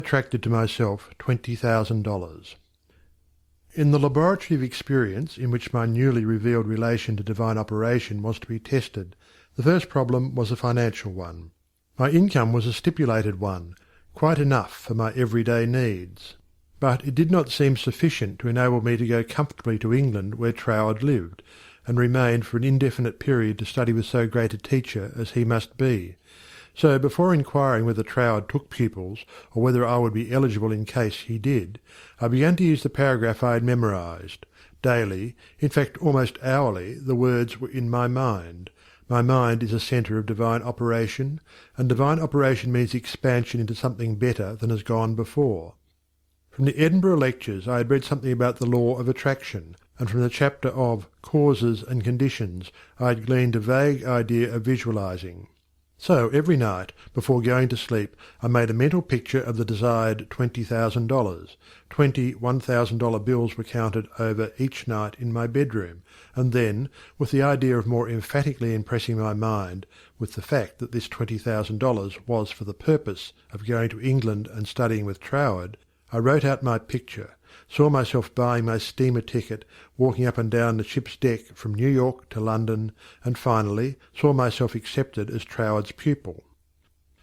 attracted to myself $20,000. In the laboratory of experience in which my newly revealed relation to divine operation was to be tested, the first problem was a financial one. My income was a stipulated one, quite enough for my everyday needs. But it did not seem sufficient to enable me to go comfortably to England where Troward lived, and remain for an indefinite period to study with so great a teacher as he must be. So before inquiring whether Troward took pupils, or whether I would be eligible in case he did, I began to use the paragraph I had memorised. Daily, in fact almost hourly, the words were in my mind. My mind is a centre of divine operation, and divine operation means expansion into something better than has gone before. From the Edinburgh lectures I had read something about the law of attraction, and from the chapter of Causes and Conditions I had gleaned a vague idea of visualising. So every night, before going to sleep, I made a mental picture of the desired $20,000. 20 $1,000 bills were counted over each night in my bedroom, and then, with the idea of more emphatically impressing my mind with the fact that this $20,000 was for the purpose of going to England and studying with Troward, I wrote out my picture, saw myself buying my steamer ticket, walking up and down the ship's deck from New York to London, and finally saw myself accepted as Troward's pupil.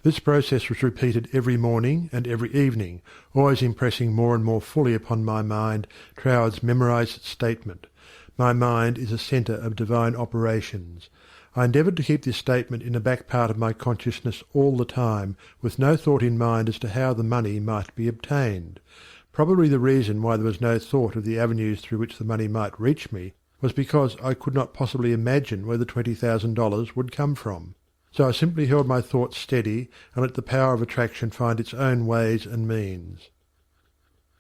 This process was repeated every morning and every evening, always impressing more and more fully upon my mind Troward's memorized statement, "My mind is a centre of divine operations." I endeavoured to keep this statement in the back part of my consciousness all the time, with no thought in mind as to how the money might be obtained. Probably the reason why there was no thought of the avenues through which the money might reach me was because I could not possibly imagine where the $20,000 would come from. So I simply held my thoughts steady and let the power of attraction find its own ways and means.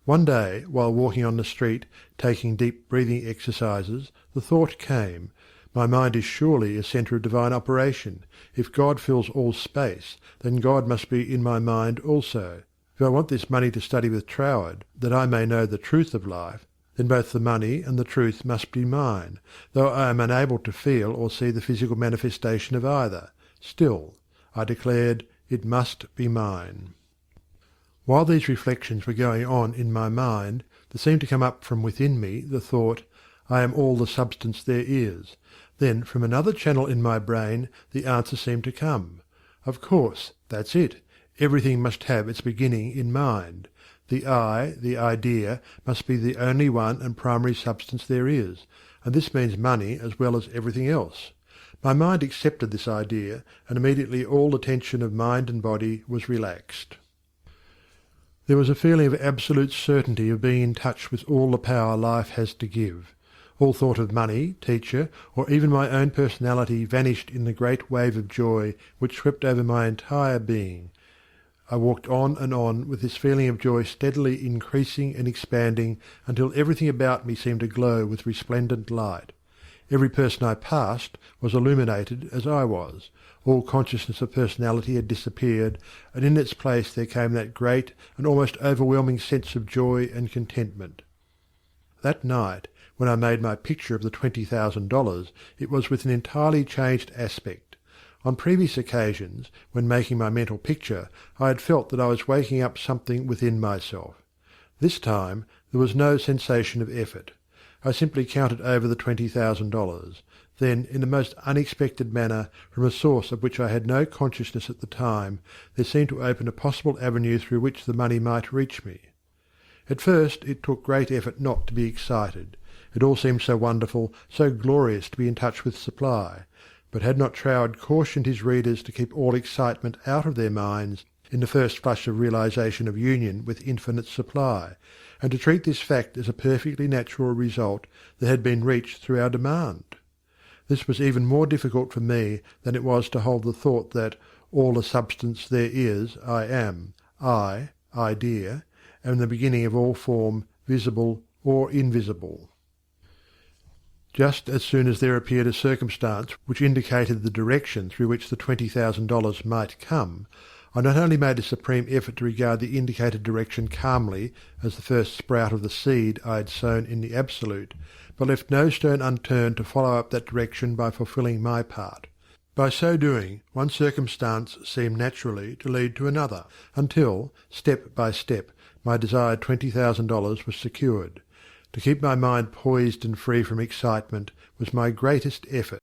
One day, while walking on the street, taking deep breathing exercises, the thought came, "My mind is surely a centre of divine operation. If God fills all space, then God must be in my mind also. If I want this money to study with Troward, that I may know the truth of life, then both the money and the truth must be mine, though I am unable to feel or see the physical manifestation of either. Still, I declared, it must be mine." While these reflections were going on in my mind, there seemed to come up from within me the thought, "I am all the substance there is." Then from another channel in my brain the answer seemed to come. Of course, that's it. Everything must have its beginning in mind. The I, the idea, must be the only one and primary substance there is, and this means money as well as everything else. My mind accepted this idea, and immediately all the tension of mind and body was relaxed. There was a feeling of absolute certainty of being in touch with all the power life has to give. All thought of money, teacher, or even my own personality vanished in the great wave of joy which swept over my entire being. I walked on with this feeling of joy steadily increasing and expanding until everything about me seemed to glow with resplendent light. Every person I passed was illuminated as I was. All consciousness of personality had disappeared, and in its place there came that great and almost overwhelming sense of joy and contentment. That night, when I made my picture of the $20,000, it was with an entirely changed aspect. On previous occasions, when making my mental picture, I had felt that I was waking up something within myself. This time there was no sensation of effort. I simply counted over the $20,000. Then, in the most unexpected manner, from a source of which I had no consciousness at the time, there seemed to open a possible avenue through which the money might reach me. At first it took great effort not to be excited. It all seemed so wonderful, so glorious to be in touch with supply. But had not Troward cautioned his readers to keep all excitement out of their minds in the first flush of realization of union with infinite supply, and to treat this fact as a perfectly natural result that had been reached through our demand? This was even more difficult for me than it was to hold the thought that all the substance there is I am, idea, am the beginning of all form, visible or invisible. Just as soon as there appeared a circumstance which indicated the direction through which the $20,000 might come, I not only made a supreme effort to regard the indicated direction calmly as the first sprout of the seed I had sown in the Absolute, but left no stone unturned to follow up that direction by fulfilling my part. By so doing, one circumstance seemed naturally to lead to another, until, step by step, my desired $20,000 was secured. To keep my mind poised and free from excitement was my greatest effort.